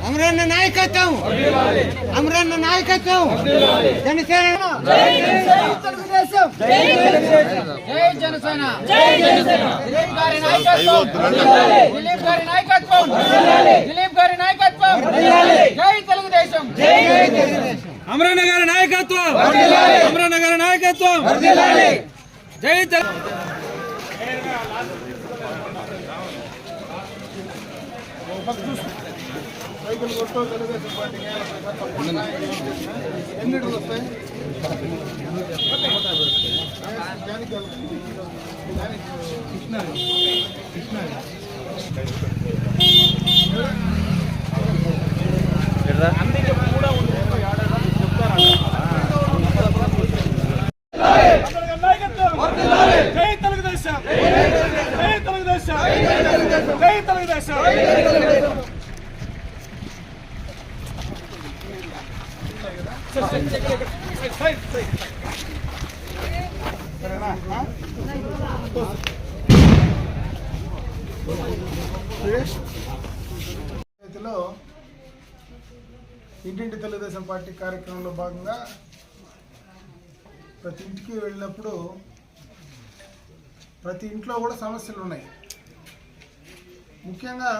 అమరన్న నాయకత్వం, అమరన్న నాయకత్వం, జనసేన తెలుగుదేశం, జై జనసేన, దిలీప్ గారి నాయకత్వం, దిలీప్ గారి నాయకత్వం, దిలీప్ గారి నాయకత్వం, జై తెలుగుదేశం, జై తెలుగుదేశం, అమరన్న గారి నాయకత్వం, అమరన్న గారి నాయకత్వం, జై సైకిల్ కొట్టో తెలుగుదేశం పార్టీకి ఎన్నిటికి వస్తాయి? జై తెలుగుదేశం, జై తెలుగుదేశం, జై తెలుగుదేశం. ఇంటింటి తెలుగుదేశం పార్టీ కార్యక్రమంలో భాగంగా ప్రతి ఇంటికి వెళ్ళినప్పుడు ప్రతి ఇంట్లో కూడా సమస్యలు ఉన్నాయి. ముఖ్యంగా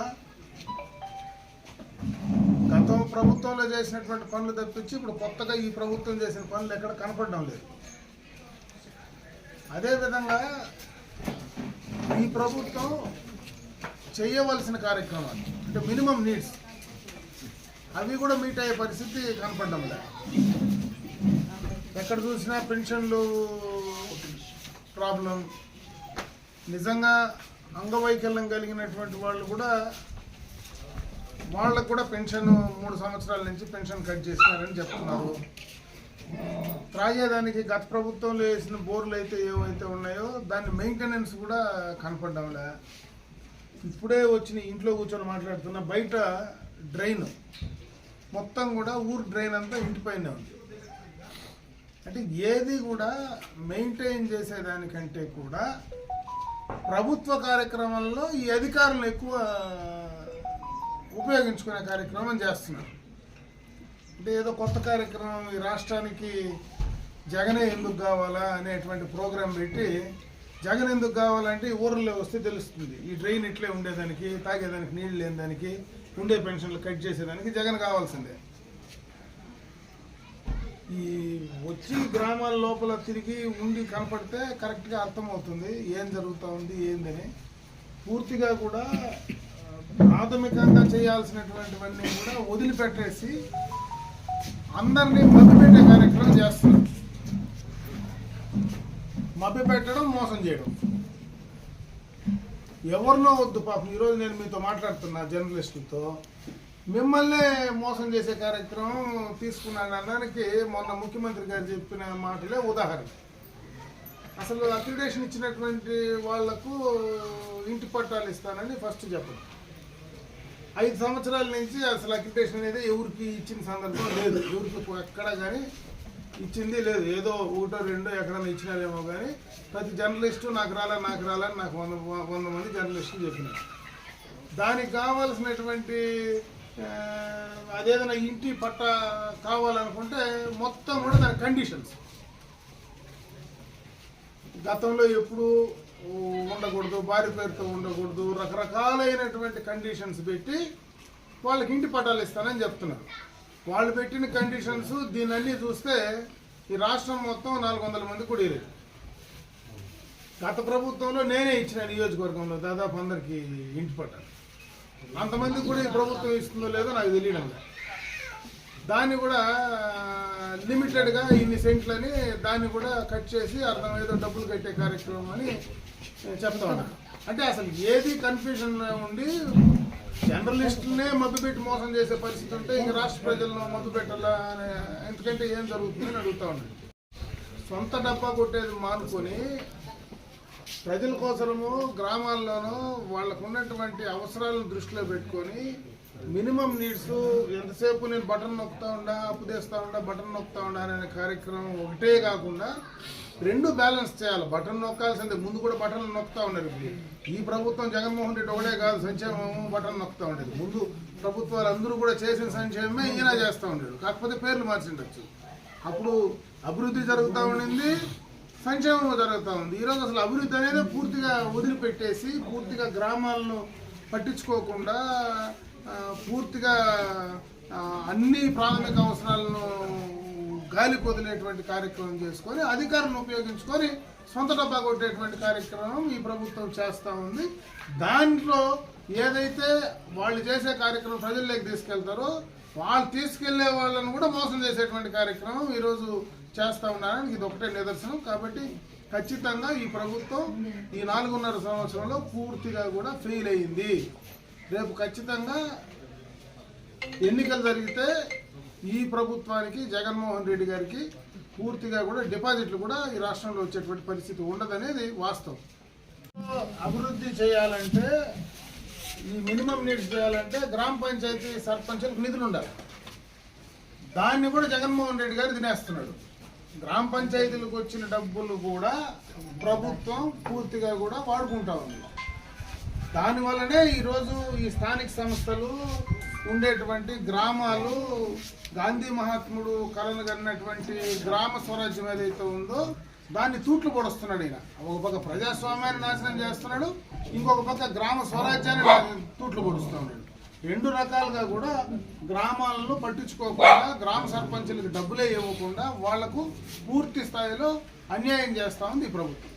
గతం ప్రభుత్వంలో చేసినటువంటి పనులు తప్పించి ఇప్పుడు కొత్తగా ఈ ప్రభుత్వం చేసిన పనులు ఎక్కడ కనపడడం లేదు. అదేవిధంగా ఈ ప్రభుత్వం చేయవలసిన కార్యక్రమాలు అంటే మినిమం నీడ్స్ అవి కూడా మీట్ అయ్యే పరిస్థితి కనపడడం లేదు. ఎక్కడ చూసినా పెన్షన్లు ప్రాబ్లం. నిజంగా అంగవైకల్యం కలిగినటువంటి వాళ్ళకు కూడా పెన్షన్ 3 సంవత్సరాల నుంచి పెన్షన్ కట్ చేసినారని చెప్తున్నారు. త్రాగేదానికి గత ప్రభుత్వంలో వేసిన బోర్లు అయితే ఏవైతే ఉన్నాయో దాని మెయింటెనెన్స్ కూడా కనపడ్డంలే. ఇప్పుడే వచ్చిన ఇంట్లో కూర్చొని మాట్లాడుతున్న బయట డ్రైన్ మొత్తం కూడా ఊరు డ్రైన్ అంతా ఇంటిపైనే ఉంది. అంటే ఏది కూడా మెయింటైన్ చేసేదానికంటే కూడా ప్రభుత్వ కార్యక్రమంలో ఈ అధికారులను ఎక్కువ ఉపయోగించుకునే కార్యక్రమం చేస్తున్నారు. అంటే ఏదో కొత్త కార్యక్రమం ఈ రాష్ట్రానికి జగనే ఎందుకు కావాలా అనేటువంటి ప్రోగ్రాం పెట్టి జగన్ ఎందుకు కావాలంటే ఈ ఊర్లో వస్తే తెలుస్తుంది. ఈ డ్రైన్ ఇట్లే ఉండేదానికి, తాగేదానికి నీళ్ళు లేని దానికి, ఉండే పెన్షన్లు కట్ చేసేదానికి జగన్ కావాల్సిందే. ఈ వచ్చి గ్రామాల లోపల తిరిగి ఉండి కనపడితే కరెక్ట్గా అర్థమవుతుంది ఏం జరుగుతూ ఉంది ఏందని. పూర్తిగా కూడా ప్రాథమికంగా చేయాల్సినటువంటివన్నీ కూడా వదిలిపెట్టేసి అందరినీ మభ్యపెట్టే కార్యక్రమం చేస్తున్నారు. మభ్యపెట్టడం, మోసం చేయడం. ఎవరినో వద్దు పాపం. ఈరోజు నేను మీతో మాట్లాడుతున్నా జర్నలిస్టులతో, మిమ్మల్నే మోసం చేసే కార్యక్రమం తీసుకున్నాడానికి మొన్న ముఖ్యమంత్రి గారు చెప్పిన మాటలే ఉదాహరణ. అసలు అక్రిడేషన్ ఇచ్చినటువంటి వాళ్లకు ఇంటి పట్టాలు ఇస్తానని ఫస్ట్ చెప్పండి. 5 సంవత్సరాల నుంచి అసలు అక్రిడేషన్ అనేది ఎవరికి ఇచ్చిన సందర్భం లేదు. ఎవరికి ఎక్కడ కానీ ఇచ్చింది లేదు. ఏదో 1-2 ఎక్కడైనా ఇచ్చినారేమో కానీ ప్రతి జర్నలిస్టు నాకు రాలని నాకు 100 మంది జర్నలిస్టులు చెప్పినారు. దానికి కావాల్సినటువంటి అదేదైనా ఇంటి పట్ట కావాలనుకుంటే మొత్తం కూడా దాని కండిషన్స్ గతంలో ఎప్పుడు ఉండకూడదు, భార్య పేరుతో ఉండకూడదు, రకరకాలైనటువంటి కండిషన్స్ పెట్టి వాళ్ళకి ఇంటి పట్టాలు ఇస్తానని చెప్తున్నారు. వాళ్ళు పెట్టిన కండిషన్స్ దీన్ని చూస్తే ఈ రాష్ట్రం మొత్తం 400 మంది కుడియలేదు. గత ప్రభుత్వంలో నేనే ఇచ్చిన నియోజకవర్గంలో దాదాపు అందరికీ ఇంటి పట్టాలు. అంతమందికి కూడా ఈ ప్రభుత్వం ఇస్తుందో లేదో నాకు తెలియడం లేదు. దాన్ని కూడా లిమిటెడ్గా ఇన్ని సెంట్లని దాన్ని కూడా కట్ చేసి ఏదో డబ్బులు కట్టే కార్యక్రమం అని చెప్తా ఉన్నా. అంటే అసలు ఏది కన్ఫ్యూజన్ ఉండి జర్నలిస్టులనే మభ్యపెట్టి మోసం చేసే పరిస్థితి ఉంటే ఇంక రాష్ట్ర ప్రజలను మభ్యపెట్టాలా అనే, ఎందుకంటే ఏం జరుగుతుందని అడుగుతా ఉన్నాను. సొంత డబ్బా కొట్టేది మానుకొని ప్రజల కోసము గ్రామాల్లోనూ వాళ్ళకు ఉన్నటువంటి అవసరాలను దృష్టిలో పెట్టుకొని మినిమం నీడ్స్ ఎంతసేపు నేను బటన్ నొక్కుతా ఉండా, అప్పు తెస్తా ఉండా, బటన్ నొక్కుతా ఉండా అనే కార్యక్రమం ఒకటే కాకుండా రెండు బ్యాలెన్స్ చేయాలి. బటన్ నొక్కాల్సిందే, ముందు కూడా బటన్లు నొక్కుతా ఉన్నారు. ఈ ప్రభుత్వం జగన్మోహన్ రెడ్డి ఒకటే కాదు సంక్షేమం బటన్ నొక్కుతా ఉండేది. ముందు ప్రభుత్వాలు అందరూ కూడా చేసిన సంక్షేమమే ఈయన చేస్తూ ఉండేది, కాకపోతే పేర్లు మార్చిండొచ్చు. అప్పుడు అభివృద్ధి జరుగుతూ ఉండింది, సంక్షేమం జరుగుతూ ఉంది. ఈరోజు అసలు అభివృద్ధి అనేది పూర్తిగా వదిలిపెట్టేసి, పూర్తిగా గ్రామాలను పట్టించుకోకుండా, పూర్తిగా అన్ని ప్రాథమిక అవసరాలను గాలి కొదిలేటువంటి కార్యక్రమం చేసుకొని అధికారులను ఉపయోగించుకొని సొంత డబ్బా కొట్టేటువంటి కార్యక్రమం ఈ ప్రభుత్వం చేస్తూ ఉంది. దాంట్లో ఏదైతే వాళ్ళు చేసే కార్యక్రమం ప్రజల్లోకి తీసుకెళ్తారో వాళ్ళు తీసుకెళ్లే వాళ్ళను కూడా మోసం చేసేటువంటి కార్యక్రమం ఈరోజు చేస్తూ ఉన్నారని ఇది ఒకటే నిదర్శనం. కాబట్టి ఖచ్చితంగా ఈ ప్రభుత్వం ఈ 4.5 సంవత్సరంలో పూర్తిగా కూడా ఫెయిల్ అయ్యింది. రేపు ఖచ్చితంగా ఎన్నికలు జరిగితే ఈ ప్రభుత్వానికి, జగన్మోహన్ రెడ్డి గారికి పూర్తిగా కూడా డిపాజిట్లు కూడా ఈ రాష్ట్రంలో వచ్చేటువంటి పరిస్థితి ఉండదనేది వాస్తవం. అభివృద్ధి చేయాలంటే, ఈ మినిమం నీడ్స్ చేయాలంటే గ్రామ పంచాయతీ సర్పంచులకు నిధులు ఉండాలి. దాన్ని కూడా జగన్మోహన్ రెడ్డి గారు తినేస్తున్నాడు. గ్రామ పంచాయతీలకు వచ్చిన డబ్బులు కూడా ప్రభుత్వం పూర్తిగా కూడా వాడుకుంటా ఉంది. దానివల్లనే ఈరోజు ఈ స్థానిక సంస్థలు ఉండేటువంటి గ్రామాలు గాంధీ మహాత్ముడు కలలు కన్నటువంటి గ్రామ స్వరాజ్యం ఏదైతే ఉందో దాన్ని తూట్లు పొడుస్తున్నాడు ఈయన. ఒక పక్క ప్రజాస్వామ్యాన్ని నాశనం చేస్తున్నాడు, ఇంకొక పక్క గ్రామ స్వరాజ్యాన్ని తూట్లు పొడుస్తూ ఉన్నాడు. రెండు రకాలుగా కూడా గ్రామాలను పట్టించుకోకుండా, గ్రామ సర్పంచులకు డబ్బులే ఇవ్వకుండా వాళ్లకు పూర్తి స్థాయిలో అన్యాయం చేస్తూ ఉంది ఈ ప్రభుత్వం.